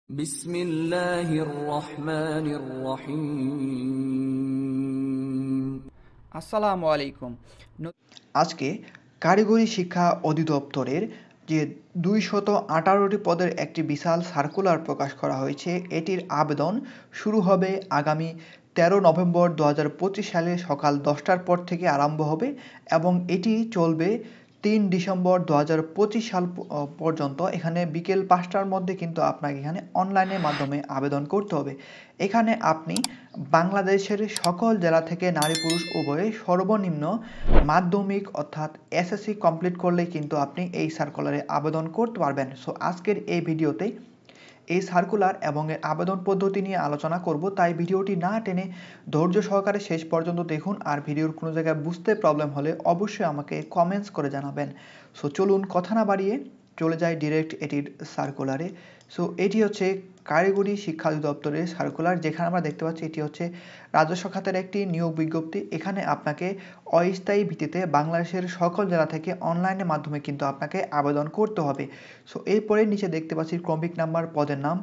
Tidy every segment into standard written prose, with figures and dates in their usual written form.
বিসমিল্লাহির রহমানির রহিম। আসসালামু আলাইকুম। আজকে কারিগরি শিক্ষা অধিদপ্তরের যে ২১৮টি পদের একটি বিশাল সার্কুলার প্রকাশ করা হয়েছে, এটির আবেদন শুরু হবে আগামী ১৩ নভেম্বর ২০২৫ সালে সকাল ১০টার পর থেকে আরম্ভ হবে এবং এটি চলবে ৩ ডিসেম্বর ২০২৫ সাল পর্যন্ত। এখানে বিকেল ৫টার মধ্যে কিন্তু আপনাকে এখানে অনলাইনের মাধ্যমে আবেদন করতে হবে। এখানে আপনি বাংলাদেশের সকল জেলা থেকে নারী পুরুষ উভয়ে সর্বনিম্ন মাধ্যমিক অর্থাৎ এসএসসি কমপ্লিট করলেই কিন্তু আপনি এই সার্কুলারে আবেদন করতে পারবেন। সো আজকের এই ভিডিওতে এই সার্কুলার এবং এর আবেদন পদ্ধতি নিয়ে আলোচনা করব, তাই ভিডিওটি না টেনে ধৈর্য সহকারে শেষ পর্যন্ত দেখুন। আর ভিডিওর কোনো জায়গায় বুঝতে প্রবলেম হলে অবশ্যই আমাকে কমেন্টস করে জানাবেন। সো চলুন কথা না বাড়িয়ে চলে যাই ডিরেক্ট এটির সার্কুলারে। সো এটি হচ্ছে কারিগরি শিক্ষা অধিদপ্তরের সার্কুলার, যেখানে আমরা দেখতে পাচ্ছি এটি হচ্ছে রাজস্ব খাতের একটি নিয়োগ বিজ্ঞপ্তি। এখানে আপনাকে অস্থায়ী ভিত্তিতে বাংলাদেশের সকল জেলা থেকে অনলাইনের মাধ্যমে কিন্তু আপনাকে আবেদন করতে হবে। সো এরপরে নিচে দেখতে পাচ্ছি ক্রমিক নাম্বার, পদের নাম,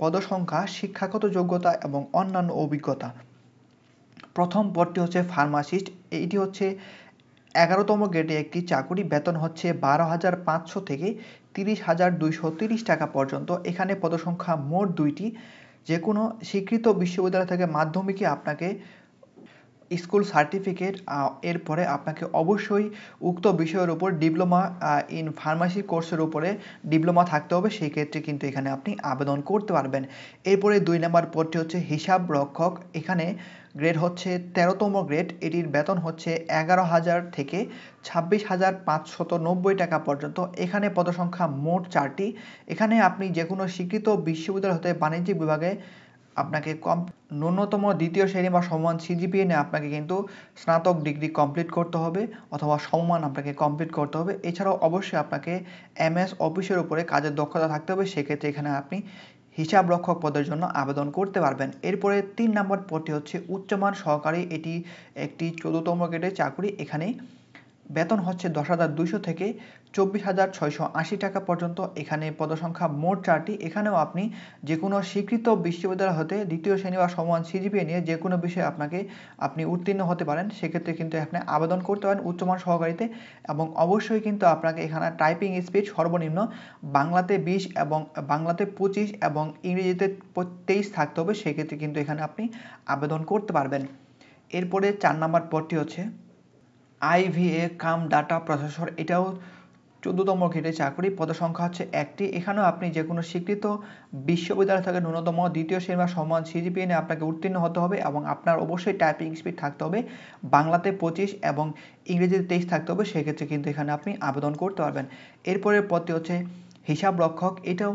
পদসংখ্যা, শিক্ষাগত যোগ্যতা এবং অন্যান্য অভিজ্ঞতা। প্রথম পদটি হচ্ছে ফার্মাসিস্ট। এটি হচ্ছে 11তম গ্রেডে একটি চাকুরি। বেতন হচ্ছে 12,500 থেকে 30,230 টাকা পর্যন্ত। এখানে পদসংখ্যা মোট 2টি। যে কোনো স্বীকৃত বিশ্ববিদ্যালয় থেকে মাধ্যমিকে আপনাকে স্কুল সার্টিফিকেট, এরপরে আপনাকে অবশ্যই উক্ত বিষয়ের উপর ডিপ্লোমা ইন ফার্মাসি কোর্সের উপরে ডিপ্লোমা থাকতে হবে। সেই ক্ষেত্রে কিন্তু এখানে আপনি আবেদন করতে পারবেন। এরপরে 2 নম্বর পদটি হচ্ছে হিসাব রক্ষক। এখানে গ্রেড হচ্ছে 13তম গ্রেড। এটির বেতন হচ্ছে 11,000 থেকে 26,590 টাকা পর্যন্ত। এখানে পদসংখ্যা মোট 4টি। এখানে আপনি যে কোনো স্বীকৃত বিশ্ববিদ্যালয় হতে বাণিজ্যিক বিভাগে আপনাকে ন্যূনতম দ্বিতীয় শ্রেণী বা সমমান সিজিপিএ নিয়ে আপনাকে কিন্তু স্নাতক ডিগ্রি কমপ্লিট করতে হবে অথবা সমমান আপনাকে কমপ্লিট করতে হবে। এছাড়াও অবশ্যই আপনাকে এমএস অফিসের উপরে কাজের দক্ষতা থাকতে হবে। সেক্ষেত্রে এখানে আপনি হিসাব রক্ষক পদের জন্য আবেদন করতে পারবেন। এরপরে 3 নম্বর পদটি হচ্ছে উচ্চমান সহকারী। এটি একটি 14তম গ্রেডের চাকরি। এখানে বেতন হচ্ছে 10,200 থেকে 24,680 টাকা পর্যন্ত। এখানে পদসংখ্যা মোট 4টি। এখানেও আপনি যে কোনো স্বীকৃত বিশ্ববিদ্যালয় হতে দ্বিতীয় শ্রেণী বা সমান সিজিপিএ নিয়ে যে কোনো বিষয়ে আপনি উত্তীর্ণ হতে পারেন। সেক্ষেত্রে কিন্তু এখানে আবেদন করতে পারেন উচ্চমান সহকারীতে। এবং অবশ্যই কিন্তু আপনাকে এখানে টাইপিং স্পিড সর্বনিম্ন বাংলাতে 20 এবং বাংলাতে 25 এবং ইংরেজিতে 23 থাকতে হবে। সেক্ষেত্রে কিন্তু এখানে আপনি আবেদন করতে পারবেন। এরপরে 4 নম্বর পদটি হচ্ছে আইভিএ কাম ডাটা প্রসেসর। এটাও 14তম গ্রেডের চাকরি। পদসংখ্যা হচ্ছে 1টি। এখানেও আপনি যে কোনো স্বীকৃত বিশ্ববিদ্যালয় থেকে ন্যূনতম দ্বিতীয় শ্রেণী বা সমান সিজিপিএ নিয়ে আপনাকে উত্তীর্ণ হতে হবে এবং আপনার অবশ্যই টাইপিং স্পিড থাকতে হবে বাংলাতে 25 এবং ইংরেজিতে 23 থাকতে হবে। সেক্ষেত্রে কিন্তু এখানে আপনি আবেদন করতে পারবেন। এরপরের পদটি হচ্ছে হিসাব রক্ষক। এটাও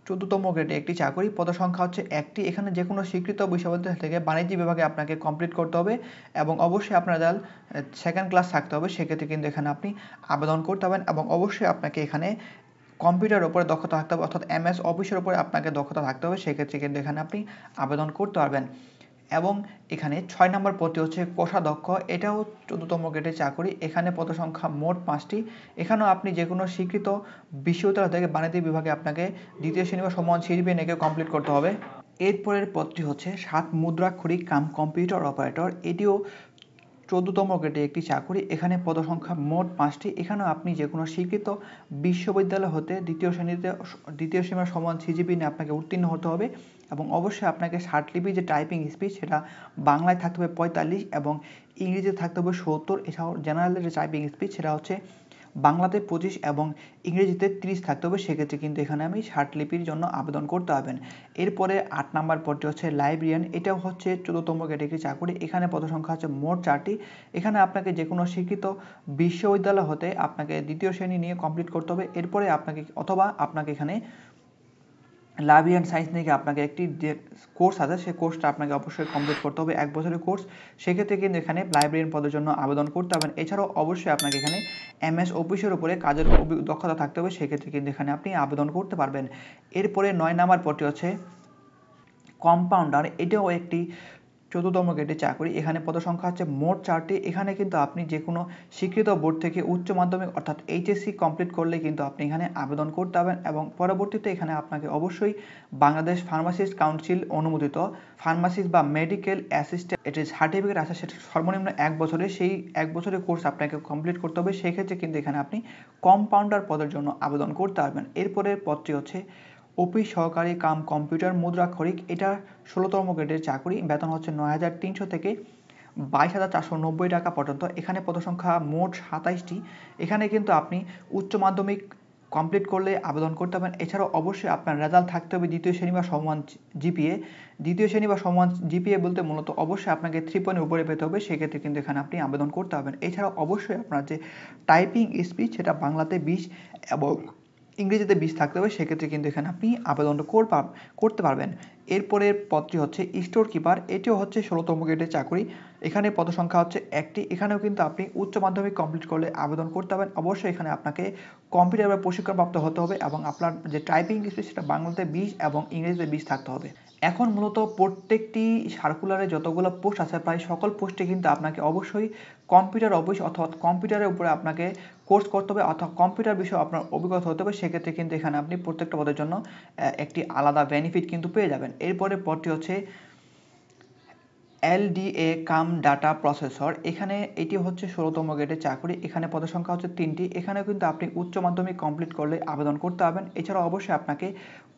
14তম গ্রেডে একটি চাকরি। পদসংখ্যা হচ্ছে 1টি। এখানে যে কোনো স্বীকৃত বিশ্ববিদ্যালয় থেকে বাণিজ্য বিভাগে আপনাকে কমপ্লিট করতে হবে এবং অবশ্যই আপনার যার সেকেন্ড ক্লাস থাকতে হবে। সেক্ষেত্রে কিন্তু এখানে আপনি আবেদন করতে পারবেন এবং অবশ্যই আপনাকে এখানে কম্পিউটারের উপরে দক্ষতা থাকতে হবে অর্থাৎ এমএস অফিসের উপরে আপনাকে দক্ষতা থাকতে হবে। সেক্ষেত্রে কিন্তু এখানে আপনি আবেদন করতে পারবেন। এবং এখানে 6 নম্বর পদটি হচ্ছে কোষাধ্যক্ষ। এটাও 14তম গ্রেডের চাকরি। এখানে পদসংখ্যা মোট 5টি। এখানেও আপনি যে কোনো স্বীকৃত বিশ্ববিদ্যালয় থেকে বাণিজ্য বিভাগে আপনাকে দ্বিতীয় শ্রেণী বা সমান সিজিপিএ নিয়ে কমপ্লিট করতে হবে। এরপরের পদটি হচ্ছে 7 মুদ্রাক্ষরিক কাম কম্পিউটার অপারেটর। এটিও 14তম গ্রেডে একটি চাকরি। এখানে পদসংখ্যা মোট 5টি। এখানেও আপনি যে কোনো স্বীকৃত বিশ্ববিদ্যালয় হতে দ্বিতীয় শ্রেণী সমান সিজিপি নিয়ে আপনাকে উত্তীর্ণ হতে হবে এবং অবশ্যই আপনাকে স্বাক্ষরলিপি যে টাইপিং স্পিড সেটা বাংলায় থাকতে হবে 45 এবং ইংরেজিতে থাকতে হবে 70। এছাড়াও জেনারেলের যে টাইপিং স্পিড সেটা হচ্ছে বাংলাতে 25 এবং ইংরেজিতে 30 থাকতে হবে। সেক্ষেত্রে কিন্তু এখানে আমি স্বাক্ষরলিপির জন্য আবেদন করতে পারবেন। এরপরে 8 নম্বর পদটি হচ্ছে লাইব্রেরিয়ান। এটাও হচ্ছে 14তম গ্রেডের একটি চাকরি। এখানে পদসংখ্যা হচ্ছে মোট 4টি। এখানে আপনাকে যে কোনো স্বীকৃত বিশ্ববিদ্যালয় হতে আপনাকে দ্বিতীয় শ্রেণী নিয়ে কমপ্লিট করতে হবে। এরপরে আপনাকে এখানে লাইব্রেরিয়ান সায়েন্স নিয়ে আপনাকে একটি যে কোর্স আছে সেই কোর্সটা আপনাকে অবশ্যই কমপ্লিট করতে হবে, 1 বছরের কোর্স। সেক্ষেত্রে কিন্তু এখানে লাইব্রেরিয়ান পদের জন্য আবেদন করতে হবে। এছাড়াও অবশ্যই আপনাকে এখানে এমএস অফিসের উপরে কাজের দক্ষতা থাকতে হবে। সেক্ষেত্রে কিন্তু এখানে আপনি আবেদন করতে পারবেন। এরপরে 9 নম্বর পদটি হচ্ছে কম্পাউন্ডার। এটাও একটি 14তম গ্রেডের চাকরি। এখানে পদসংখ্যা হচ্ছে মোট 4টি। এখানে কিন্তু আপনি যে কোনো স্বীকৃত বোর্ড থেকে উচ্চ মাধ্যমিক অর্থাৎ এইচএসসি কমপ্লিট করলে কিন্তু আপনি এখানে আবেদন করতে পারবেন এবং পরবর্তীতে এখানে আপনাকে অবশ্যই বাংলাদেশ ফার্মাসিস্ট কাউন্সিল অনুমোদিত ফার্মাসিস্ট বা মেডিকেল অ্যাসিস্ট্যান্ট এটি সার্টিফিকেট আছে, সেটা সর্বনিম্ন 1 বছরের, সেই 1 বছরের কোর্স আপনাকে কমপ্লিট করতে হবে। সেই ক্ষেত্রে কিন্তু এখানে আপনি কম্পাউন্ডার পদের জন্য আবেদন করতে পারবেন। এরপরের পদটি হচ্ছে অফিস সহকারী কাম কম্পিউটার মুদ্রাক্ষরিক। এটা 16তম গ্রেডের চাকরি। বেতন হচ্ছে 9,300 থেকে 22,490 টাকা পর্যন্ত। এখানে পদসংখ্যা মোট 27টি। এখানে কিন্তু আপনি উচ্চ মাধ্যমিক কমপ্লিট করলে আবেদন করতে পারবেন। এছাড়াও অবশ্যই আপনার রেজাল্ট থাকতে হবে দ্বিতীয় শ্রেণী বা সমমান জিপিএ। দ্বিতীয় শ্রেণী বা সমমান জিপিএ বলতে মূলত অবশ্যই আপনাকে 3 উপরে পেতে হবে, সেক্ষেত্রে কিন্তু এখানে আপনি আবেদন করতে পারবেন। এছাড়াও অবশ্যই আপনার যে টাইপিং স্পিড সেটা বাংলাতে 20 এবং ইংরেজিতে 20 থাকতে হবে, সেক্ষেত্রে কিন্তু এখানে আপনি আবেদনটা করতে পারবেন। এরপরের পদটি হচ্ছে স্টোর কিপার। এটিও হচ্ছে 16তম গ্রেডের চাকরি। এখানে পদসংখ্যা হচ্ছে 1টি। এখানেও কিন্তু আপনি উচ্চ মাধ্যমিক কমপ্লিট করলে আবেদন করতে পারবেন। অবশ্যই এখানে আপনাকে কম্পিউটার বা প্রশিক্ষণপ্রাপ্ত হতে হবে এবং আপনার যে টাইপিং স্পিড সেটা বাংলাতে 20 এবং ইংরেজিতে 20 থাকতে হবে। এখন মূলত প্রত্যেকটি সার্কুলারে যতগুলো পোস্ট আছে প্রায় সকল পোস্টে কিন্তু আপনাকে অবশ্যই কম্পিউটার অফিস অর্থাৎ কম্পিউটারের উপরে আপনাকে কোর্স করতে হবে অর্থাৎ কম্পিউটার বিষয়ে আপনার অভিজ্ঞতা হতে হবে। সেক্ষেত্রে কিন্তু এখানে আপনি প্রত্যেকটা পদের জন্য একটি আলাদা বেনিফিট কিন্তু পেয়ে যাবেন। এরপরে পদটি হচ্ছে এলডিএ কাম ডাটা প্রসেসর। এখানে এটি হচ্ছে 16তম গ্রেডের চাকরি। এখানে পদসংখ্যা হচ্ছে 3টি। এখানেও কিন্তু আপনি উচ্চ মাধ্যমিক কমপ্লিট করলে আবেদন করতে পারবেন। এছাড়াও অবশ্যই আপনাকে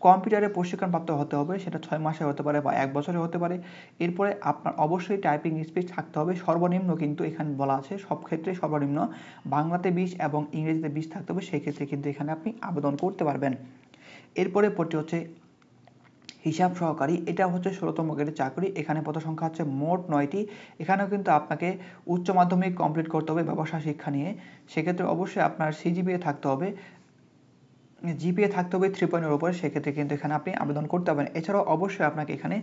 কম্পিউটারে প্রশিক্ষণপ্রাপ্ত হতে হবে, সেটা 6 মাসে হতে পারে বা 1 বছরে হতে পারে। এরপরে আপনার অবশ্যই টাইপিং স্পিড থাকতে হবে সর্বনিম্ন, কিন্তু এখানে বলা আছে সব ক্ষেত্রে সর্বনিম্ন বাংলাতে 20 এবং ইংরেজিতে 20 থাকতে হবে, সেক্ষেত্রে কিন্তু এখানে আপনি আবেদন করতে পারবেন। এরপরে পদটি হচ্ছে হিসাব সহকারী। এটা হচ্ছে 16তম গ্রেডের চাকরি। এখানে পদসংখ্যা হচ্ছে মোট 9টি। এখানেও কিন্তু আপনাকে উচ্চ মাধ্যমিক কমপ্লিট করতে হবে ব্যবসা শিক্ষা নিয়ে। সেক্ষেত্রে অবশ্যই আপনার সিজিপিএ থাকতে হবে, জিপিএ থাকতে হবে 3 উপরে, সেক্ষেত্রে কিন্তু এখানে আপনি আবেদন করতে পারবেন। এছাড়াও অবশ্যই আপনাকে এখানে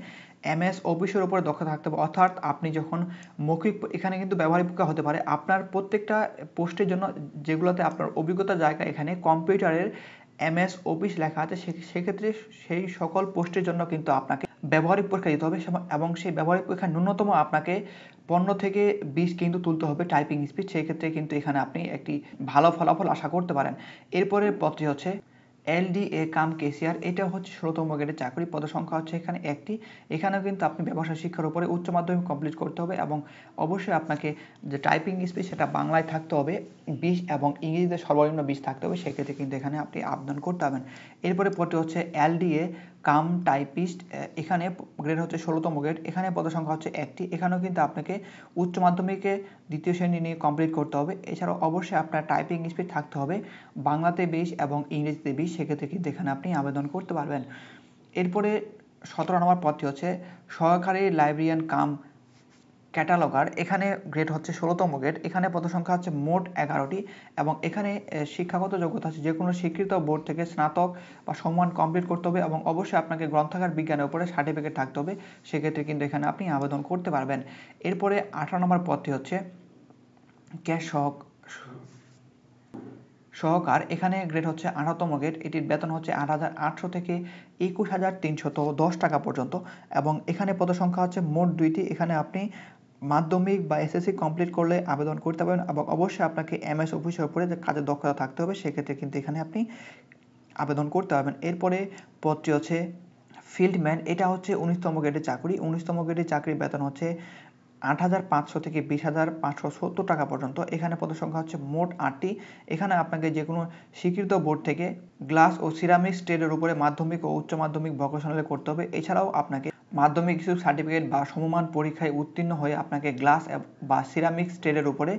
এমএস অফিসের উপরে দক্ষতা থাকতে হবে, অর্থাৎ আপনি যখন মৌখিক এখানে কিন্তু ব্যবহারিক পরীক্ষা হতে পারে আপনার প্রত্যেকটা পোস্টের জন্য যেগুলোতে আপনার অভিজ্ঞতার জায়গা এখানে কম্পিউটারের এমএস অফিস লেখা আছে, সেক্ষেত্রে সেই সকল পোস্টের জন্য কিন্তু আপনাকে ব্যবহারিক পরীক্ষা দিতে হবে এবং সেই ব্যবহারিক পরীক্ষা ন্যূনতম আপনাকে 15 থেকে 20 কিন্তু তুলতে হবে টাইপিং স্পিড। সেই ক্ষেত্রে কিন্তু এখানে আপনি একটি ভালো ফলাফল আশা করতে পারেন। এরপরের পদটি হচ্ছে এলডিএ কাম কেসিয়ার। এটা হচ্ছে 16তম গ্রেডের চাকরি। পদসংখ্যা হচ্ছে এখানে 1টি। এখানেও কিন্তু আপনি ব্যবসা শিক্ষার উপরে উচ্চ মাধ্যমিক কমপ্লিট করতে হবে এবং অবশ্যই আপনাকে যে টাইপিং স্পিড সেটা বাংলায় থাকতে হবে 20 এবং ইংরেজিতে সর্বনিম্ন 20 থাকতে হবে, সেক্ষেত্রে কিন্তু এখানে আপনি আবেদন করতে পারবেন। এরপরে পদটি হচ্ছে এলডিএ কাম টাইপিস্ট। এখানে গ্রেড হচ্ছে 16তম গ্রেড। এখানে পদসংখ্যা হচ্ছে 1টি। এখানেও কিন্তু আপনাকে উচ্চ মাধ্যমিকে দ্বিতীয় শ্রেণী নিয়ে কমপ্লিট করতে হবে। এছাড়াও অবশ্যই আপনার টাইপিং স্পিড থাকতে হবে বাংলাতে 20 এবং ইংরেজিতে 20, সেক্ষেত্রে কিন্তু এখানে আপনি আবেদন করতে পারবেন। এরপরে 17 নম্বর পদটি হচ্ছে সহকারী লাইব্রেরিয়ান কাম ক্যাটালগার। এখানে গ্রেড হচ্ছে 16তম গ্রেড। এখানে পদসংখ্যা হচ্ছে মোট 11টি এবং এখানে শিক্ষাগত যোগ্যতা আছে যে কোনো স্বীকৃত বোর্ড থেকে স্নাতক বা সমমান কমপ্লিট করতে হবে এবং অবশ্যই আপনাকে গ্রন্থাগার বিজ্ঞানের উপরে সার্টিফিকেট থাকতে হবে, সেক্ষেত্রে কিন্তু এখানে আপনি আবেদন করতে পারবেন। এরপরে 18 নম্বর পদটি হচ্ছে ক্যাশ সহকার। এখানে গ্রেড হচ্ছে 18তম গ্রেড। এটির বেতন হচ্ছে 8,800 থেকে 21,310 টাকা পর্যন্ত এবং এখানে পদসংখ্যা হচ্ছে মোট 2টি। এখানে আপনি মাধ্যমিক বা এসএসসি কমপ্লিট করলে আবেদন করতে পারবেন এবং অবশ্যই আপনাকে এমএস অফিসের উপরে কাজের দক্ষতা থাকতে হবে, সেক্ষেত্রে কিন্তু এখানে আপনি আবেদন করতে পারবেন। এরপরে পদটি হচ্ছে ফিল্ডম্যান। এটা হচ্ছে 19তম গ্রেডের চাকরি। 19তম গ্রেডের চাকরির বেতন হচ্ছে 8,500 থেকে 20,570 টাকা পর্যন্ত। এখানে পদসংখ্যা হচ্ছে মোট 8টি। এখানে আপনাকে যে কোনো স্বীকৃত বোর্ড থেকে গ্লাস ও সিরামিক্স ট্রেডের উপরে মাধ্যমিক ও উচ্চ মাধ্যমিক ভোকেশনালে করতে হবে। এছাড়াও আপনাকে মাধ্যমিক কিছু সার্টিফিকেট বা সমমান পরীক্ষায় উত্তীর্ণ হয়ে আপনাকে গ্লাস বা সিরামিক্স ট্রেডের উপরে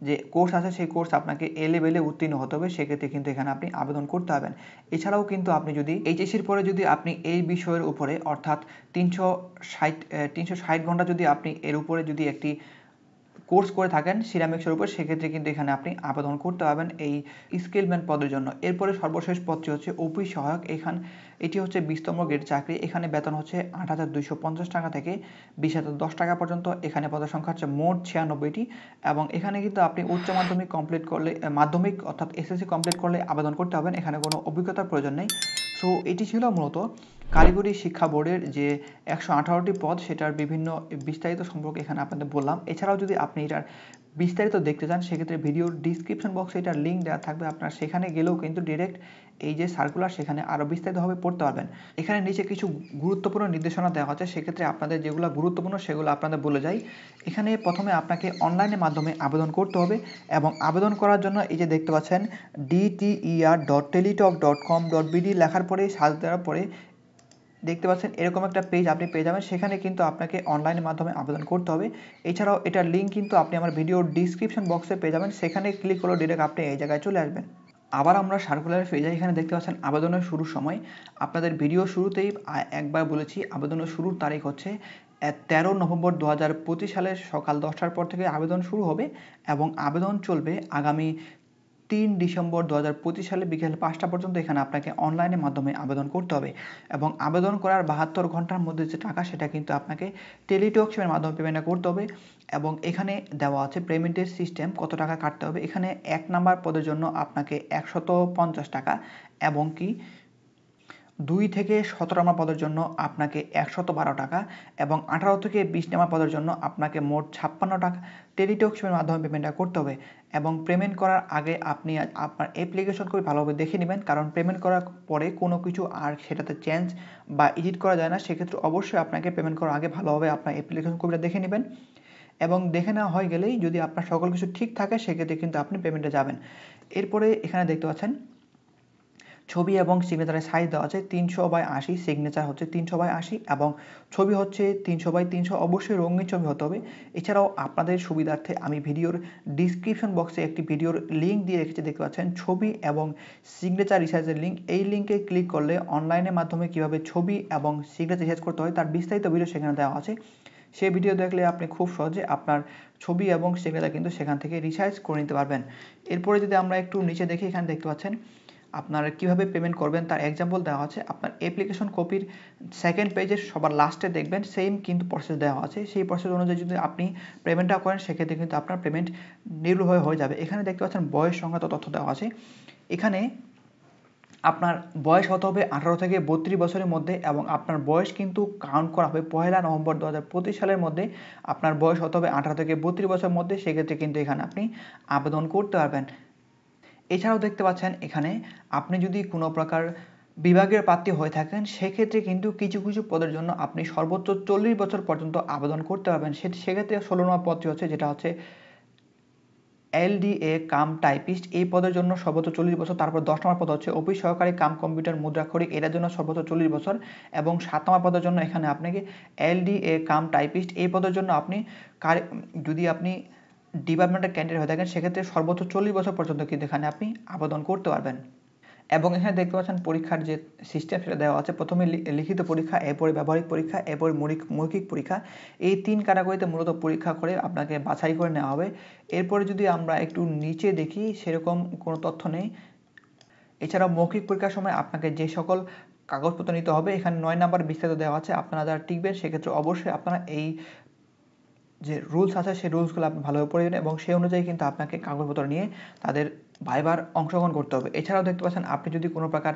যে কোর্স আছে সেই কোর্স আপনাকে এ লেভেলে উত্তীর্ণ হতে হবে, সেক্ষেত্রে কিন্তু এখানে আপনি আবেদন করতে পারবেন। এছাড়াও কিন্তু আপনি যদি এইচএসসির পরে যদি আপনি এই বিষয়ের উপরে অর্থাৎ 360 ঘন্টা যদি আপনি এর উপরে যদি একটি কোর্স করে থাকেন সিরামিক্সের উপর, সেক্ষেত্রে কিন্তু এখানে আপনি আবেদন করতে পারবেন এই স্কিলম্যান পদের জন্য। এরপরে সর্বশেষ পদটি হচ্ছে অফিস সহায়ক। এটি হচ্ছে 20তম গ্রেড চাকরি। এখানে বেতন হচ্ছে 8,250 টাকা থেকে 20,010 টাকা পর্যন্ত। এখানে পদের সংখ্যা হচ্ছে মোট 96টি এবং এখানে কিন্তু আপনি উচ্চ মাধ্যমিক কমপ্লিট করলে মাধ্যমিক অর্থাৎ এসএসসি কমপ্লিট করলে আবেদন করতে হবেন, এখানে কোনো অভিজ্ঞতার প্রয়োজন নেই। সো এটি ছিল মূলত কারিগরি শিক্ষা বোর্ডের যে 118টি পদ সেটার বিভিন্ন বিস্তারিত সম্পর্কে এখানে আপনাদের বললাম। এছাড়াও যদি আপনি এটার বিস্তারিত দেখতে চান সেক্ষেত্রে ভিডিওর ডিসক্রিপশন বক্সে এটার লিঙ্ক দেওয়া থাকবে, আপনারা সেখানে গেলেও কিন্তু ডিরেক্ট এই যে সার্কুলার সেখানে আরও বিস্তারিতভাবে পড়তে পারবেন। এখানে নিচে কিছু গুরুত্বপূর্ণ নির্দেশনা দেওয়া আছে, সেক্ষেত্রে আপনাদের যেগুলো গুরুত্বপূর্ণ সেগুলো আপনাদের বলে যাই। এখানে প্রথমে আপনাকে অনলাইনের মাধ্যমে আবেদন করতে হবে এবং আবেদন করার জন্য এই যে দেখতে পাচ্ছেন dter.teletalk.com.bd লেখার পরে সার্চ দেওয়ার পরে দেখতে পাচ্ছেন এরকম একটা পেজ আপনি পেয়ে যাবেন, সেখানে কিন্তু আপনাকে অনলাইনের মাধ্যমে আবেদন করতে হবে। এছাড়াও এটার লিঙ্ক কিন্তু আপনি আমার ভিডিওর ডিসক্রিপশন বক্সে পেয়ে যাবেন, সেখানে ক্লিক করলে ডিরেক্ট আপনি এই জায়গায় চলে আসবেন। আবার আমরা সার্কুলারে ফিরে যাই। এখানে দেখতে পাচ্ছেন আবেদনের শুরুর সময় আপনাদের ভিডিও শুরুতেই একবার বলেছি আবেদনের শুরুর তারিখ হচ্ছে 13 নভেম্বর 2025 সালের সকাল 10টার পর থেকে আবেদন শুরু হবে এবং আবেদন চলবে আগামী 3 ডিসেম্বর 2025 সালে বিকেল 5টা পর্যন্ত। এখানে আপনাকে অনলাইনের মাধ্যমে আবেদন করতে হবে এবং আবেদন করার 72 ঘন্টার মধ্যে যে টাকা সেটা কিন্তু আপনাকে টেলিটক সিমের মাধ্যমে পেমেন্ট করতে হবে এবং এখানে দেওয়া আছে পেমেন্টের সিস্টেম কত টাকা কাটতে হবে। এখানে 1 নাম্বার পদের জন্য আপনাকে 150 টাকা এবং কি 2 থেকে 17 নম্বর পদের জন্য আপনাকে 112 টাকা এবং 18 থেকে 20 নম্বর পদের জন্য আপনাকে মোট 56 টাকা টেলিটক সিমের মাধ্যমে পেমেন্টটা করতে হবে। এবং পেমেন্ট করার আগে আপনি আপনার অ্যাপ্লিকেশন খুবই ভালোভাবে দেখে নেবেন, কারণ পেমেন্ট করার পরে কোনো কিছু আর সেটাতে চেঞ্জ বা এডিট করা যায় না। সেক্ষেত্রে অবশ্যই আপনাকে পেমেন্ট করার আগে ভালোভাবে আপনার অ্যাপ্লিকেশন কপিটা দেখে নেবেন এবং দেখে নেওয়া হয়ে গেলেই যদি আপনার সকল কিছু ঠিক থাকে সেক্ষেত্রে কিন্তু আপনি পেমেন্টে যাবেন। এরপরে এখানে দেখতে পাচ্ছেন ছবি এবং সিগনেচারের সাইজ দেওয়া আছে 300/80, সিগনেচার হচ্ছে 300/80 এবং ছবি হচ্ছে 300/300। অবশ্যই রঙিন ছবি হতে হবে। এছাড়াও আপনাদের সুবিধার্থে আমি ভিডিওর ডিসক্রিপশন বক্সে একটি ভিডিওর লিঙ্ক দিয়ে রেখেছি, দেখতে পাচ্ছেন ছবি এবং সিগনেচার রিসাইজের লিঙ্ক। এই লিঙ্কে ক্লিক করলে অনলাইনের মাধ্যমে কীভাবে ছবি এবং সিগনেচার রিসাইজ করতে হয় তার বিস্তারিত ভিডিও সেখানে দেওয়া আছে। সেই ভিডিও দেখলে আপনি খুব সহজে আপনার ছবি এবং সিগনেচার কিন্তু সেখান থেকে রিসাইজ করে নিতে পারবেন। এরপরে যদি আমরা একটু নিচে দেখি, এখানে দেখতে পাচ্ছেন আপনারা কিভাবে পেমেন্ট করবেন তার এক্সাম্পল দেওয়া আছে। আপনার অ্যাপ্লিকেশন কপির সেকেন্ড পেজের সবার লাস্টে দেখবেন সেম কিন্তু প্রসেস দেওয়া আছে। সেই প্রসেস অনুযায়ী যদি আপনি পেমেন্টটা করেন সেক্ষেত্রে কিন্তু আপনার পেমেন্ট নির্ভুলভাবে হয়ে যাবে। এখানে দেখতে পাচ্ছেন বয়স সংক্রান্ত তথ্য দেওয়া আছে। এখানে আপনার বয়স হতে হবে 18 থেকে 32 বছরের মধ্যে এবং আপনার বয়স কিন্তু কাউন্ট করা হবে 1 নভেম্বর 2025 সালের মধ্যে। আপনার বয়স হতে হবে 18 থেকে 32 বছরের মধ্যে, সেক্ষেত্রে কিন্তু এখানে আপনি আবেদন করতে পারবেন। এছাড়াও দেখতে পাচ্ছেন এখানে আপনি যদি কোনো প্রকার বিভাগের প্রার্থী হয়ে থাকেন সেক্ষেত্রে কিন্তু কিছু কিছু পদের জন্য আপনি সর্বোচ্চ 40 বছর পর্যন্ত আবেদন করতে পারবেন। সেক্ষেত্রে 16 নম্বর পদটি হচ্ছে যেটা হচ্ছে LDA কাম টাইপিস্ট, এই পদের জন্য সর্বোচ্চ 40 বছর। তারপর 10 নম্বর পদ হচ্ছে অফিস সহকারী কাম কম্পিউটার মুদ্রাক্ষরিক, এটার জন্য সর্বোচ্চ 40 বছর এবং 7 নম্বর পদের জন্য এখানে আপনাকে LDA কাম টাইপিস্ট, এই পদের জন্য আপনি যদি আপনি ডিপার্টমেন্টের ক্যান্ডিডেট হয়ে থাকেন সেক্ষেত্রে সর্বোচ্চ 40 বছর পর্যন্ত কিন্তু এখানে আপনি আবেদন করতে পারবেন। এবং এখানে দেখতে পাচ্ছেন পরীক্ষার যে সিস্টেম সেটা দেওয়া আছে। প্রথমে লিখিত পরীক্ষা, এরপরে ব্যবহারিক পরীক্ষা, এরপরে মৌখিক পরীক্ষা। এই 3 ক্যাটাগরিতে মূলত পরীক্ষা করে আপনাকে বাছাই করে নেওয়া হবে। এরপরে যদি আমরা একটু নিচে দেখি সেরকম কোনো তথ্য নেই। এছাড়াও মৌখিক পরীক্ষার সময় আপনাকে যে সকল কাগজপত্র নিতে হবে এখানে 9 নাম্বার বিস্তারিত দেওয়া আছে। আপনারা যারা টিকবেন সেক্ষেত্রে অবশ্যই আপনারা এই যে রুলস আছে সেই রুলসগুলো আপনি ভালোভাবে পড়ে নেবেন এবং সেই অনুযায়ী কিন্তু আপনাকে কাগজপত্র নিয়ে তাদের ভাইবার অংশগ্রহণ করতে হবে। এছাড়াও দেখতে পাচ্ছেন আপনি যদি কোনো প্রকার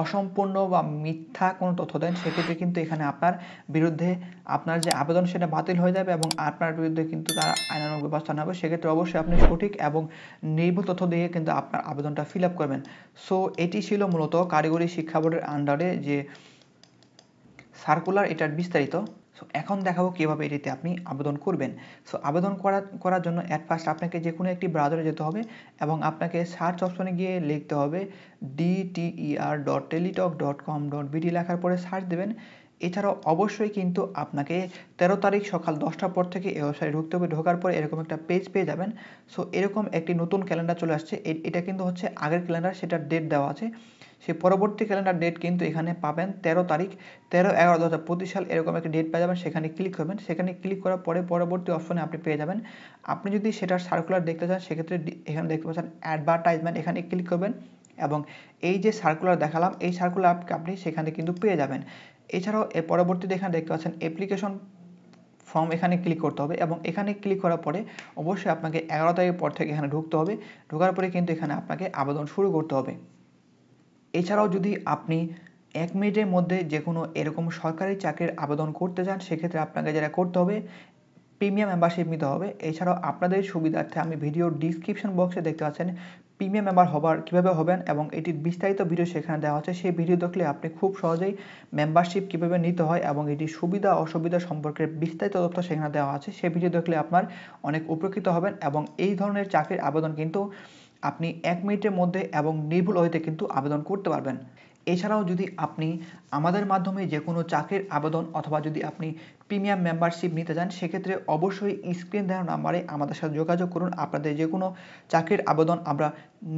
অসম্পূর্ণ বা মিথ্যা কোনো তথ্য দেন সেক্ষেত্রে কিন্তু এখানে আপনার বিরুদ্ধে আপনার যে আবেদন সেটা বাতিল হয়ে যাবে এবং আপনার বিরুদ্ধে কিন্তু তারা আইনানুগ ব্যবস্থা নেবে। সেক্ষেত্রে অবশ্যই আপনি সঠিক এবং নির্ভুল তথ্য দিয়ে কিন্তু আপনার আবেদনটা ফিল আপ করবেন। সো এটি ছিল মূলত কারিগরি শিক্ষা বোর্ডের আন্ডারে যে সার্কুলার, এটার বিস্তারিত। সো এখন দেখাবো কীভাবে এটিতে আপনি আবেদন করবেন। সো আবেদন করার জন্য অ্যাট ফার্স্ট আপনাকে যে কোনো একটি ব্রাউজারে যেতে হবে এবং আপনাকে সার্চ অপশনে গিয়ে লিখতে হবে dter.teletalk.com.bd লেখার পরে সার্চ দেবেন। এছাড়াও অবশ্যই কিন্তু আপনাকে 13 তারিখ সকাল 10টার পর থেকে এই ওয়েবসাইটে ঢুকতে হবে। ঢোকার পরে এরকম একটা পেজ পেয়ে যাবেন। সো এরকম একটি নতুন ক্যালেন্ডার চলে আসছে। এটা কিন্তু হচ্ছে আগের ক্যালেন্ডার, সেটার ডেট দেওয়া আছে। সেই পরবর্তী ক্যালেন্ডার ডেট কিন্তু এখানে পাবেন 13 তারিখ 13/11/2025 সাল, এরকম একটা ডেট পেয়ে যাবেন। সেখানে ক্লিক করবেন। সেখানে ক্লিক করার পরে পরবর্তী অপশনে আপনি পেয়ে যাবেন। আপনি যদি সেটার সার্কুলার দেখতে চান সেক্ষেত্রে এখানে দেখতে পাচ্ছেন অ্যাডভার্টাইজমেন্ট, এখানে ক্লিক করবেন এবং এই যে সার্কুলার দেখালাম এই সার্কুলার আপনি সেখানে কিন্তু পেয়ে যাবেন। এছাড়াও এর পরবর্তীতে এখানে দেখতে পাচ্ছেন অ্যাপ্লিকেশন ফর্ম, এখানে ক্লিক করতে হবে এবং এখানে ক্লিক করার পরে অবশ্যই আপনাকে 11 তারিখের পর থেকে এখানে ঢুকতে হবে। ঢোকার পরে কিন্তু এখানে আপনাকে আবেদন শুরু করতে হবে। এছাড়াও যদি আপনি 1 মিনিটের মধ্যে যে কোনো এরকম সরকারি চাকরির আবেদন করতে চান সেক্ষেত্রে আপনাকে যেটা করতে হবে প্রিমিয়াম মেম্বারশিপ নিতে হবে। এছাড়াও আপনাদের সুবিধার্থে আমি ভিডিওর ডিসক্রিপশন বক্সে দেখতে পাচ্ছেন প্রিমিয়াম মেম্বার হবার কীভাবে হবেন এবং এটির বিস্তারিত ভিডিও সেখানে দেওয়া আছে। সেই ভিডিও দেখলে আপনি খুব সহজেই মেম্বারশিপ কীভাবে নিতে হয় এবং এটির সুবিধা অসুবিধা সম্পর্কে বিস্তারিত তথ্য সেখানে দেওয়া আছে। সেই ভিডিও দেখলে আপনার অনেক উপকৃত হবেন এবং এই ধরনের চাকরির আবেদন কিন্তু আপনি 1 মিনিটের মধ্যে এবং নির্ভুল ওয়েতে কিন্তু আবেদন করতে পারবেন। এছাড়াও যদি আপনি আমাদের মাধ্যমে যে কোনো চাকরির আবেদন অথবা যদি আপনি প্রিমিয়াম মেম্বারশিপ নিতে চান সেক্ষেত্রে অবশ্যই স্ক্রিন দেওয়া নাম্বারে আমাদের সাথে যোগাযোগ করুন। আপনাদের যে কোনো চাকরির আবেদন আমরা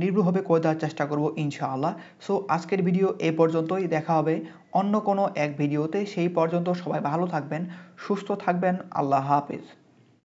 নির্ভুলভাবে করে দেওয়ার চেষ্টা করব ইনশাআল্লাহ। সো আজকের ভিডিও এ পর্যন্তই, দেখা হবে অন্য কোনো এক ভিডিওতে। সেই পর্যন্ত সবাই ভালো থাকবেন, সুস্থ থাকবেন। আল্লাহ হাফেজ।